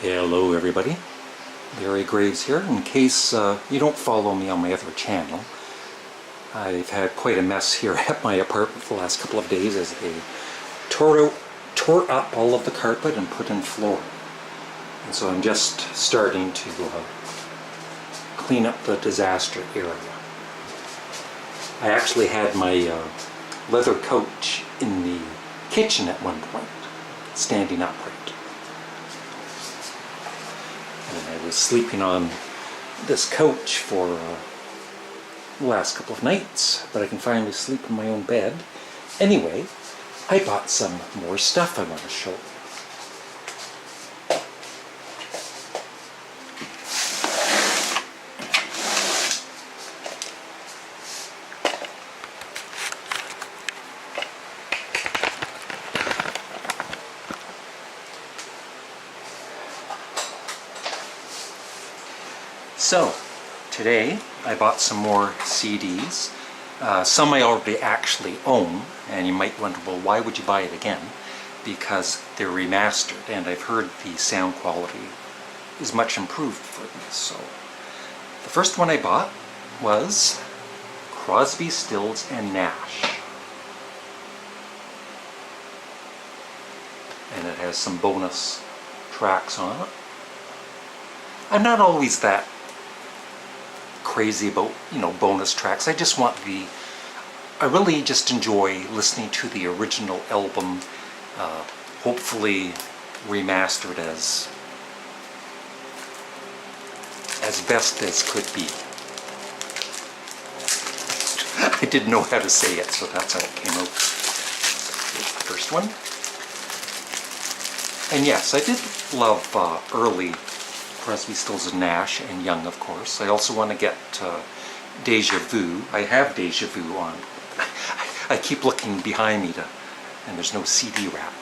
Hello everybody, Larry Graves here. In case you don't follow me on my other channel, I've had quite a mess here at my apartment the last couple of days as they tore up all of the carpet and put in floor. And so I'm just starting to clean up the disaster area. I actually had my leather couch in the kitchen at one point, standing upright. And I was sleeping on this couch for the last couple of nights, but I can finally sleep in my own bed. Anyway, I bought some more stuff I want to show you. So, today I bought some more CDs. Some I already actually own, and you might wonder, well, why would you buy it again? Because they're remastered, and I've heard the sound quality is much improved for this. So, the first one I bought was Crosby, Stills and Nash. And it has some bonus tracks on it. I'm not always that crazy about, bonus tracks. I just want I really just enjoy listening to the original album, hopefully remastered as best as could be. I didn't know how to say it, so that's how it came out. Here's the first one. And yes, I did love early Crosby, Stills and Nash, and Young, of course. I also want to get Deja Vu. I have Deja Vu on. I keep looking behind me and there's no CD rack.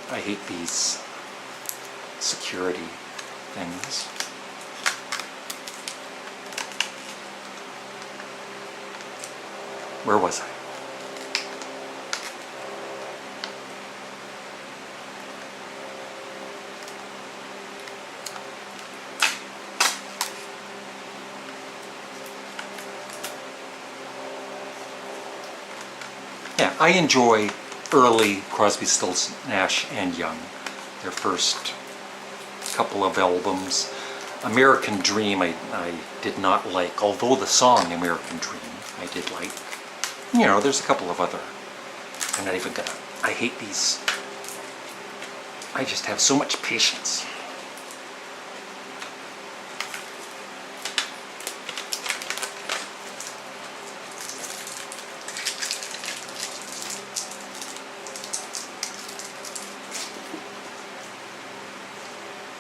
I hate these security things. Where was I? Yeah, I enjoy early Crosby, Stills, Nash and Young. Their first couple of albums. American Dream I did not like, although the song American Dream I did like. There's a couple of other. I'm not even gonna. I hate these. I just have so much patience.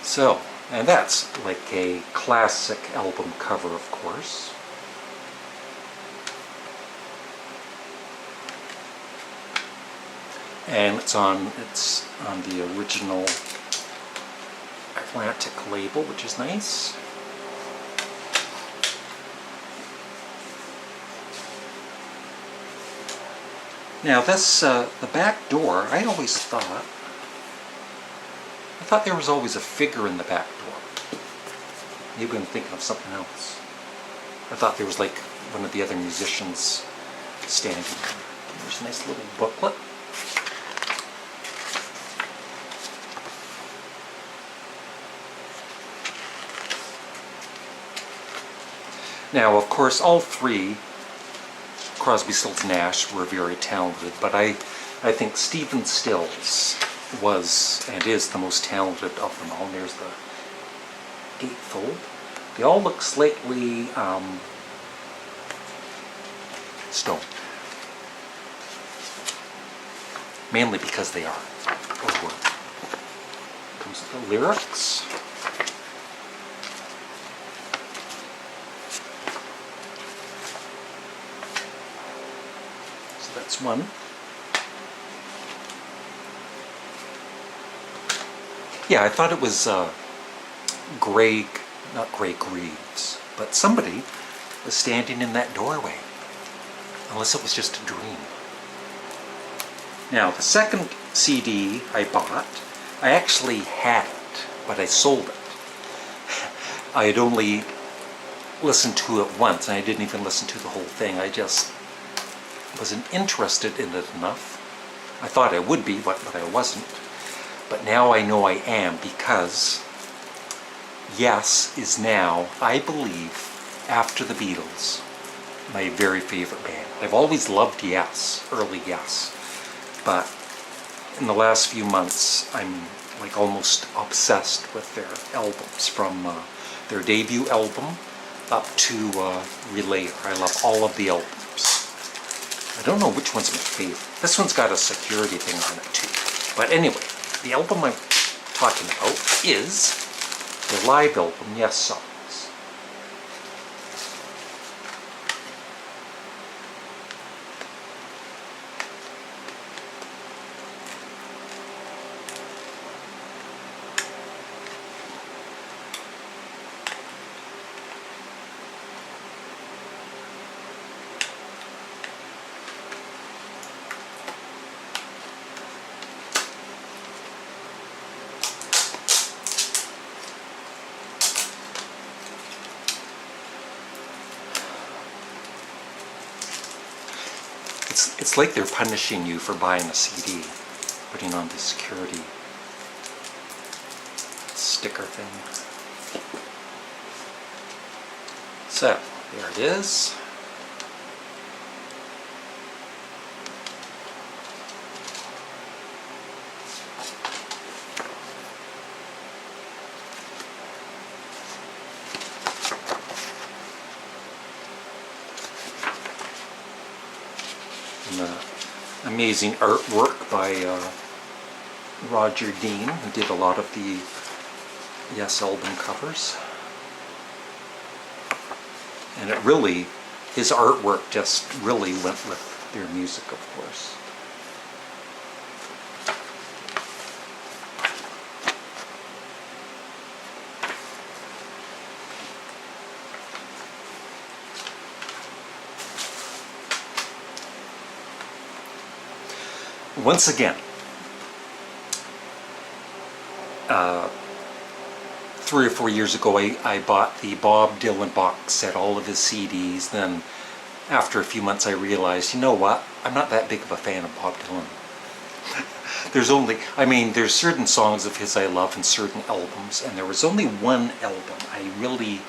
So, and that's like a classic album cover, of course. And it's on the original Atlantic label, which is nice. Now this, the back door, I thought there was always a figure in the back door. Maybe I'm thinking of something else. I thought there was like one of the other musicians standing there. There's a nice little booklet. Now, of course, all three, Crosby, Stills, Nash, were very talented, but I think Stephen Stills was and is the most talented of them all. And there's the gatefold. They all look slightly stoned. Mainly because they are. Comes with the lyrics. So that's one. Yeah, I thought it was not Greg Greaves, but somebody was standing in that doorway. Unless it was just a dream. Now, the second CD I bought, I actually had it, but I sold it. I had only listened to it once, and I didn't even listen to the whole thing. I just wasn't interested in it enough. I thought I would be, but I wasn't. But now I know I am, because Yes is now, I believe, after the Beatles, my very favorite band. I've always loved Yes, early Yes, but in the last few months I'm like almost obsessed with their albums, from their debut album up to Relayer. I love all of the albums. I don't know which one's my favorite. This one's got a security thing on it too. But anyway, the album I'm talking about is the live album, Yes Songs. It's like they're punishing you for buying a CD, putting on the security sticker thing. So, there it is. Amazing artwork by Roger Dean, who did a lot of the Yes album covers. And it really, his artwork just really went with their music, of course. Once again, 3 or 4 years ago I bought the Bob Dylan box set, all of his CDs. Then after a few months I realized, you know what, I'm not that big of a fan of Bob Dylan. There's certain songs of his I love and certain albums, and there was only one album I really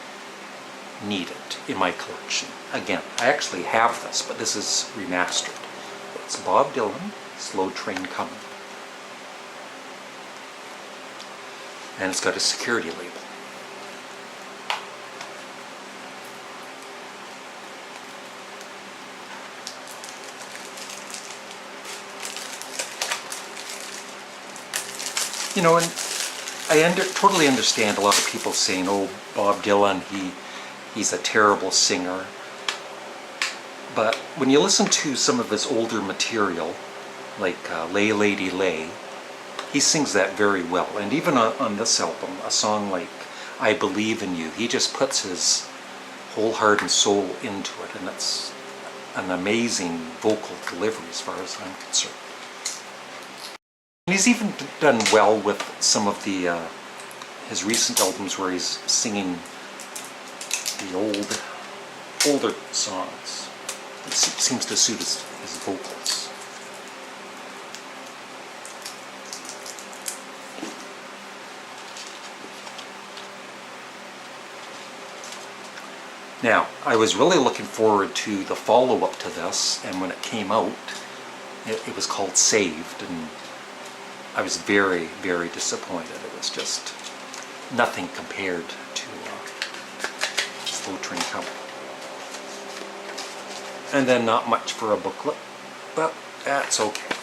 needed in my collection. Again, I actually have this, but this is remastered. It's Bob Dylan, Slow Train Coming. And it's got a security label. You know, and I totally understand a lot of people saying, oh, Bob Dylan, he's a terrible singer. But when you listen to some of his older material, like Lay Lady Lay, he sings that very well. And even on this album, a song like I Believe in You, he just puts his whole heart and soul into it, and it's an amazing vocal delivery as far as I'm concerned. And he's even done well with some of the his recent albums where he's singing the older songs. It seems to suit his vocals. Now, I was really looking forward to the follow-up to this, and when it came out, it was called Saved, and I was very, very disappointed. It was just nothing compared to Slow Train Coming. And then not much for a booklet, but that's okay.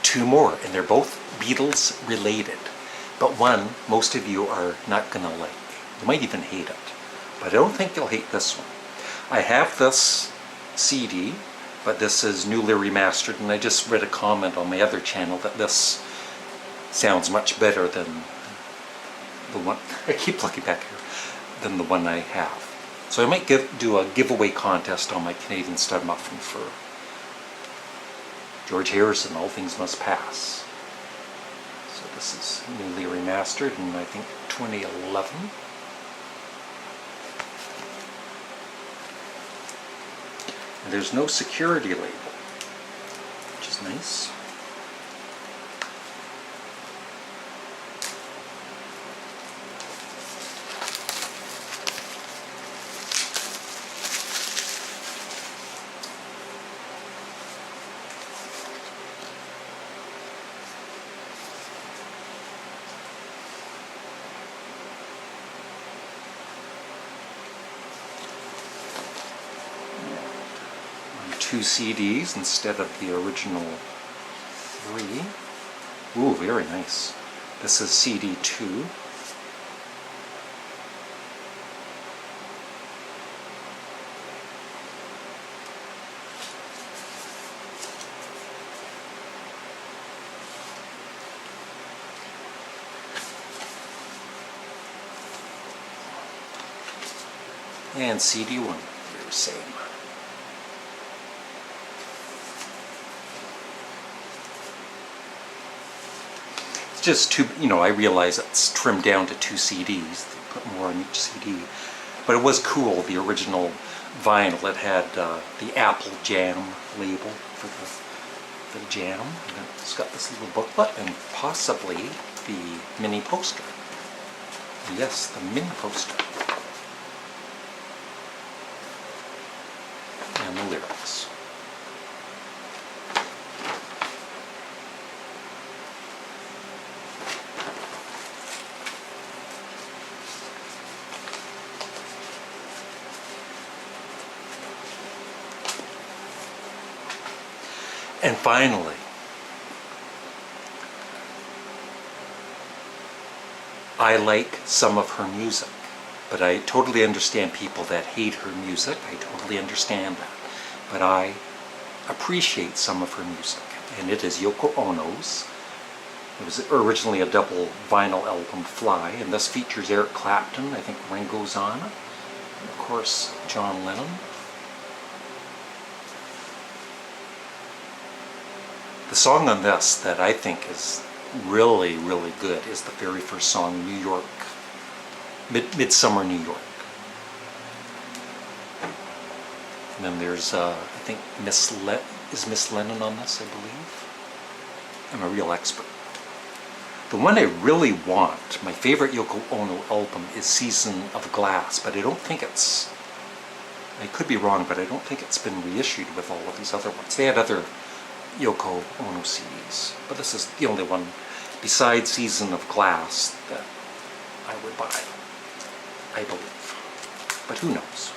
Two more, and they're both Beatles related, but one most of you are not going to like. You might even hate it, but I don't think you'll hate this one. I have this CD, but this is newly remastered, and I just read a comment on my other channel that this sounds much better than the one, I keep looking back here, than the one I have. So I might do a giveaway contest on my Canadian Studmuffin for George Harrison, All Things Must Pass. So this is newly remastered in, I think, 2011. And there's no security label, which is nice. Two CDs instead of the original 3. Ooh, very nice. This is CD 2. And CD 1, they're the same. Just two, I realize it's trimmed down to 2 CDs, they put more on each CD, but it was cool, the original vinyl. It had the Apple Jam label for the jam, and it's got this little booklet and possibly the mini poster. Yes, the mini poster. And the lyrics. And finally, I like some of her music, but I totally understand people that hate her music. I totally understand that. But I appreciate some of her music, and it is Yoko Ono's. It was originally a double vinyl album, Fly, and this features Eric Clapton, I think Ringo's on it, and of course John Lennon. The song on this that I think is really, really good is the very first song, New York, Midsummer New York. And then there's, I think, is Miss Lennon on this, I believe? I'm a real expert. The one I really want, my favorite Yoko Ono album, is Season of Glass, but I don't think it's, I could be wrong, but I don't think it's been reissued with all of these other ones. They had other Yoko Ono CDs, but this is the only one besides Season of Glass that I would buy, I believe, but who knows.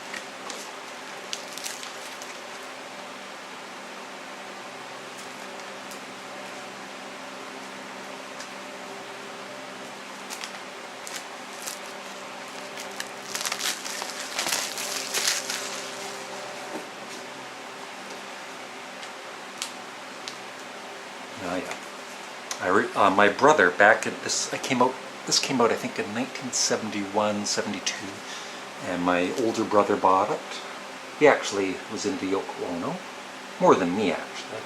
My brother, back in this, this came out I think in 1971, 72, and my older brother bought it. He actually was into Yoko Ono, more than me actually.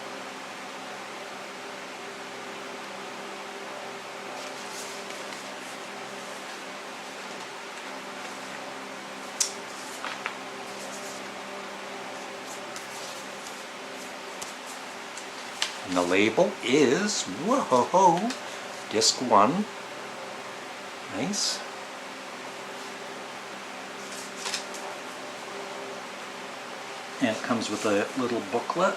And the label is, whoa, disc 1. Nice. And it comes with a little booklet.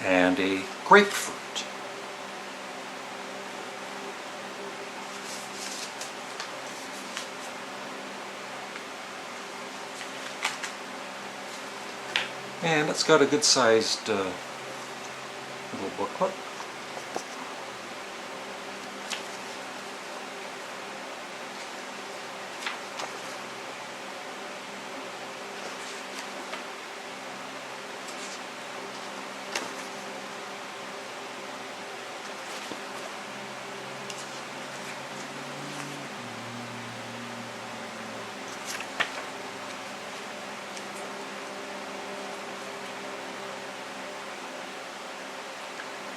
And a grapefruit. And it's got a good sized little booklet.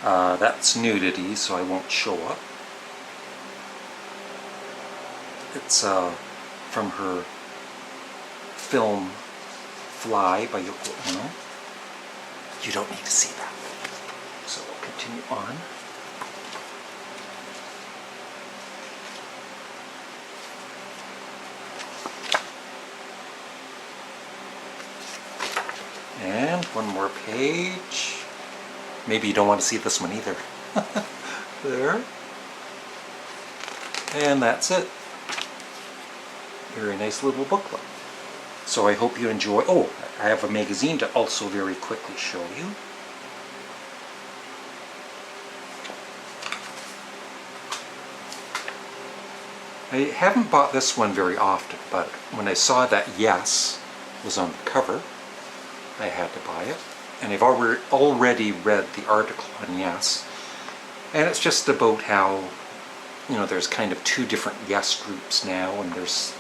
That's nudity, so I won't show up. It's from her film Fly by Yoko Ono. You don't need to see that. So we'll continue on. And one more page. Maybe you don't want to see this one either. There. And that's it. Very nice little booklet. So I hope you enjoy. Oh, I have a magazine to also very quickly show you. I haven't bought this one very often, but when I saw that Yes was on the cover, I had to buy it. And I've already read the article on Yes. And it's just about how, you know, there's kind of two different Yes groups now, and there's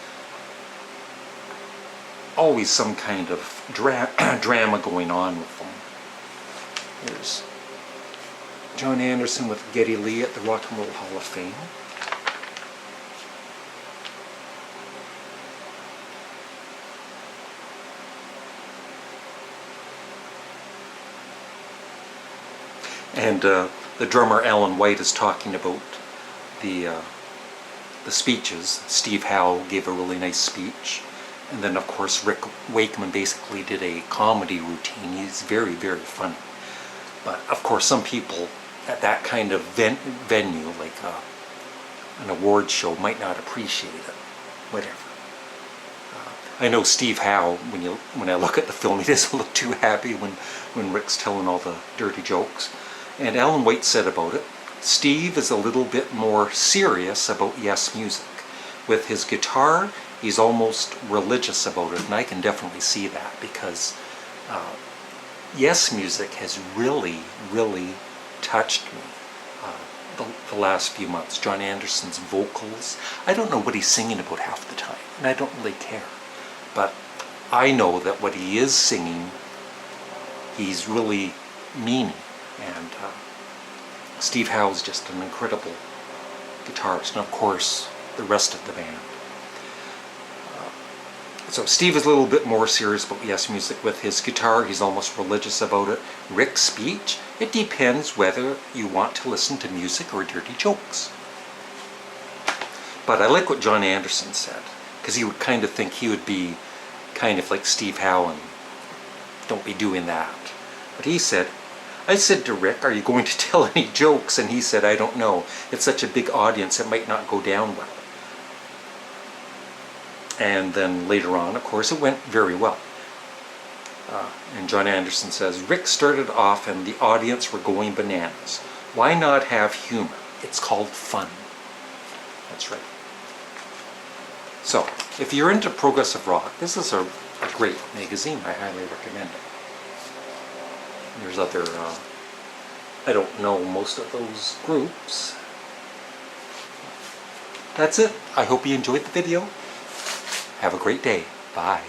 always some kind of drama going on with them. There's John Anderson with Geddy Lee at the Rock and Roll Hall of Fame. And the drummer Alan White is talking about the speeches. Steve Howe gave a really nice speech. And then, of course, Rick Wakeman basically did a comedy routine. He's very, very funny. But, of course, some people at that kind of venue, like an award show, might not appreciate it. Whatever. I know Steve Howe, when I look at the film, he doesn't look too happy when Rick's telling all the dirty jokes. And Alan White said about it, Steve is a little bit more serious about Yes music. With his guitar, he's almost religious about it, and I can definitely see that, because Yes music has really, really touched me the last few months. John Anderson's vocals, I don't know what he's singing about half the time, and I don't really care. But I know that what he is singing, he's really meaning. And Steve Howe is just an incredible guitarist, and of course the rest of the band. So Steve is a little bit more serious about Yes music. With his guitar, he's almost religious about it. Rick's speech, it depends whether you want to listen to music or dirty jokes. But I like what John Anderson said, because he would kind of think he would be kind of like Steve Howe and don't be doing that. But he said, I said to Rick, are you going to tell any jokes? And he said, I don't know. It's such a big audience, it might not go down well. And then later on, of course, it went very well. And John Anderson says, Rick started off and the audience were going bananas. Why not have humor? It's called fun. That's right. So, if you're into progressive rock, this is a great magazine. I highly recommend it. There's other, I don't know most of those groups. That's it. I hope you enjoyed the video. Have a great day. Bye.